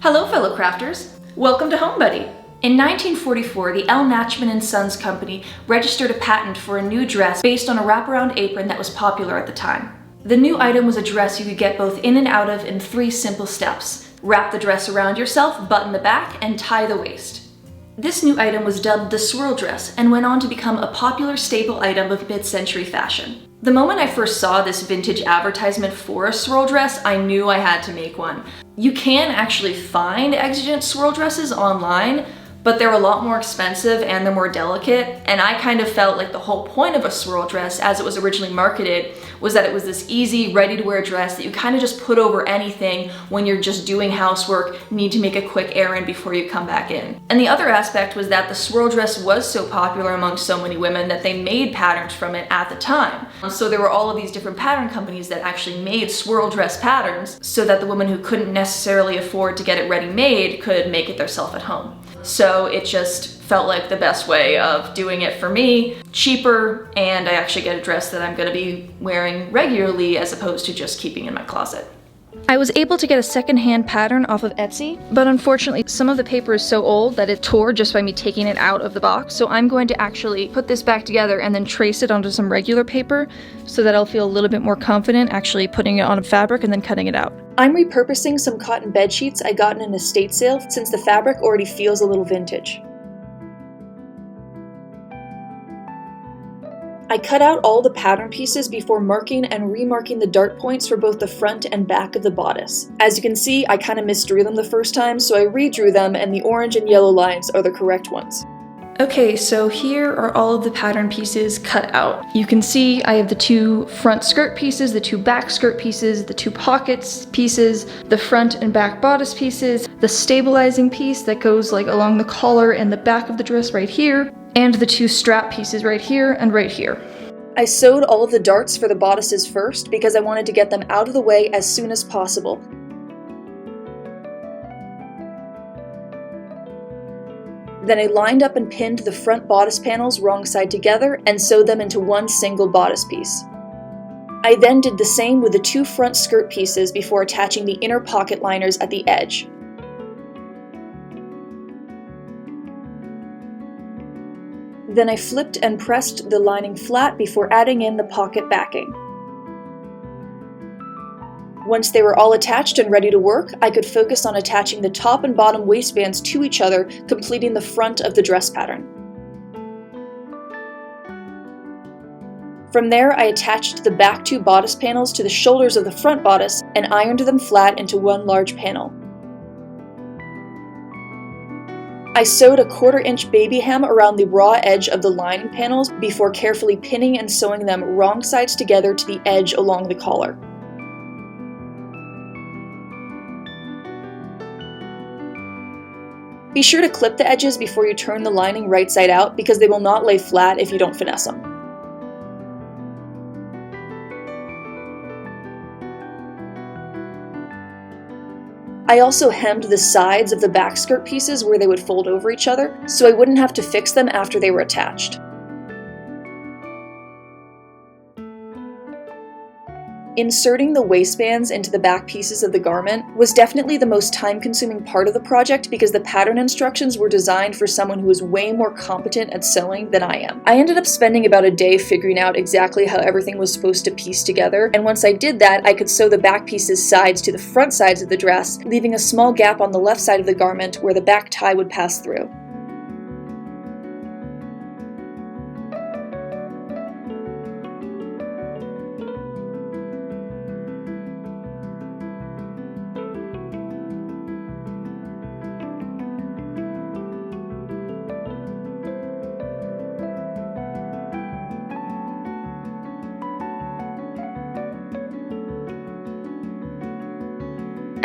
Hello, fellow crafters. Welcome to Home Buddy. In 1944, the L. Nachman & Sons Company registered a patent for a new dress based on a wraparound apron that was popular at the time. The new item was a dress you could get both in and out of in 3 simple steps. Wrap the dress around yourself, button the back, and tie the waist. This new item was dubbed the Swirl dress and went on to become a popular staple item of mid-century fashion. The moment I first saw this vintage advertisement for a swirl dress, I knew I had to make one. You can actually find exigent swirl dresses online, but they're a lot more expensive and they're more delicate, and I kind of felt like the whole point of a swirl dress, as it was originally marketed, was that it was this easy, ready-to-wear dress that you kind of just put over anything when you're just doing housework, need to make a quick errand before you come back in. And the other aspect was that the swirl dress was so popular among so many women that they made patterns from it at the time. So there were all of these different pattern companies that actually made swirl dress patterns so that the woman who couldn't necessarily afford to get it ready-made could make it themselves at home. So it just felt like the best way of doing it for me, cheaper, and I actually get a dress that I'm gonna be wearing regularly as opposed to just keeping in my closet. I was able to get a second-hand pattern off of Etsy, but unfortunately some of the paper is so old that it tore just by me taking it out of the box, so I'm going to actually put this back together and then trace it onto some regular paper so that I'll feel a little bit more confident actually putting it on a fabric and then cutting it out. I'm repurposing some cotton bed sheets I got in an estate sale since the fabric already feels a little vintage. I cut out all the pattern pieces before marking and remarking the dart points for both the front and back of the bodice. As you can see, I kind of misdrew them the first time, so I redrew them and the orange and yellow lines are the correct ones. Okay, so here are all of the pattern pieces cut out. You can see I have the 2 front skirt pieces, the 2 back skirt pieces, the 2 pockets pieces, the front and back bodice pieces, the stabilizing piece that goes like along the collar and the back of the dress right here, and the 2 strap pieces right here and right here. I sewed all of the darts for the bodices first because I wanted to get them out of the way as soon as possible. Then I lined up and pinned the front bodice panels wrong side together and sewed them into one single bodice piece. I then did the same with the 2 front skirt pieces before attaching the inner pocket liners at the edge. Then I flipped and pressed the lining flat before adding in the pocket backing. Once they were all attached and ready to work, I could focus on attaching the top and bottom waistbands to each other, completing the front of the dress pattern. From there, I attached the back 2 bodice panels to the shoulders of the front bodice and ironed them flat into one large panel. I sewed a 1/4 inch baby hem around the raw edge of the lining panels before carefully pinning and sewing them wrong sides together to the edge along the collar. Be sure to clip the edges before you turn the lining right side out because they will not lay flat if you don't finesse them. I also hemmed the sides of the back skirt pieces where they would fold over each other, so I wouldn't have to fix them after they were attached. Inserting the waistbands into the back pieces of the garment was definitely the most time-consuming part of the project because the pattern instructions were designed for someone who is way more competent at sewing than I am. I ended up spending about a day figuring out exactly how everything was supposed to piece together, and once I did that, I could sew the back pieces sides to the front sides of the dress, leaving a small gap on the left side of the garment where the back tie would pass through.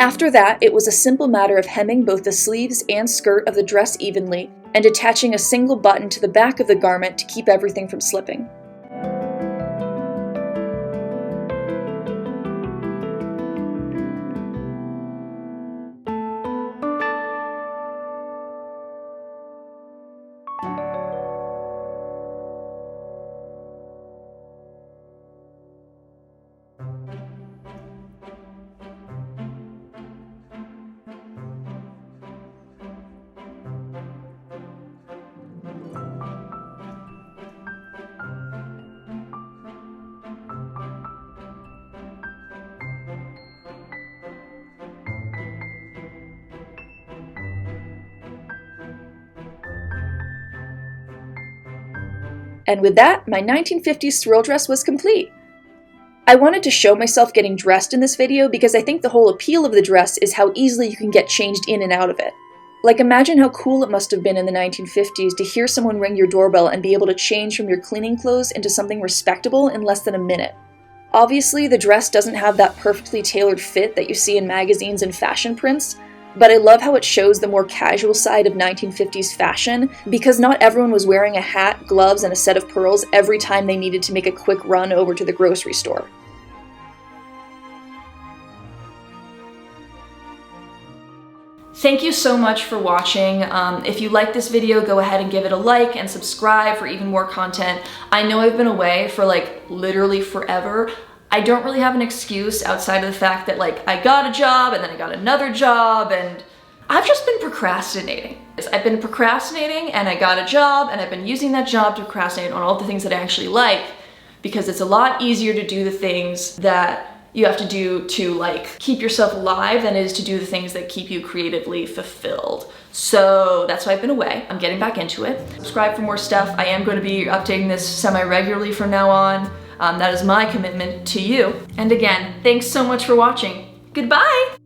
After that, it was a simple matter of hemming both the sleeves and skirt of the dress evenly and attaching a single button to the back of the garment to keep everything from slipping. And with that, my 1950s swirl dress was complete. I wanted to show myself getting dressed in this video because I think the whole appeal of the dress is how easily you can get changed in and out of it. Like, imagine how cool it must have been in the 1950s to hear someone ring your doorbell and be able to change from your cleaning clothes into something respectable in less than a minute. Obviously, the dress doesn't have that perfectly tailored fit that you see in magazines and fashion prints, but I love how it shows the more casual side of 1950s fashion, because not everyone was wearing a hat, gloves, and a set of pearls every time they needed to make a quick run over to the grocery store. Thank you so much for watching. If you like this video, go ahead and give it a like and subscribe for even more content. I know I've been away for like literally forever. I don't really have an excuse outside of the fact that like I got a job and then I got another job and I've just been procrastinating. I've been procrastinating and I got a job and I've been using that job to procrastinate on all the things that I actually like, because it's a lot easier to do the things that you have to do to like keep yourself alive than it is to do the things that keep you creatively fulfilled. So that's why I've been away. I'm getting back into it. Subscribe for more stuff. I am going to be updating this semi-regularly from now on. That is my commitment to you. And again, thanks so much for watching. Goodbye!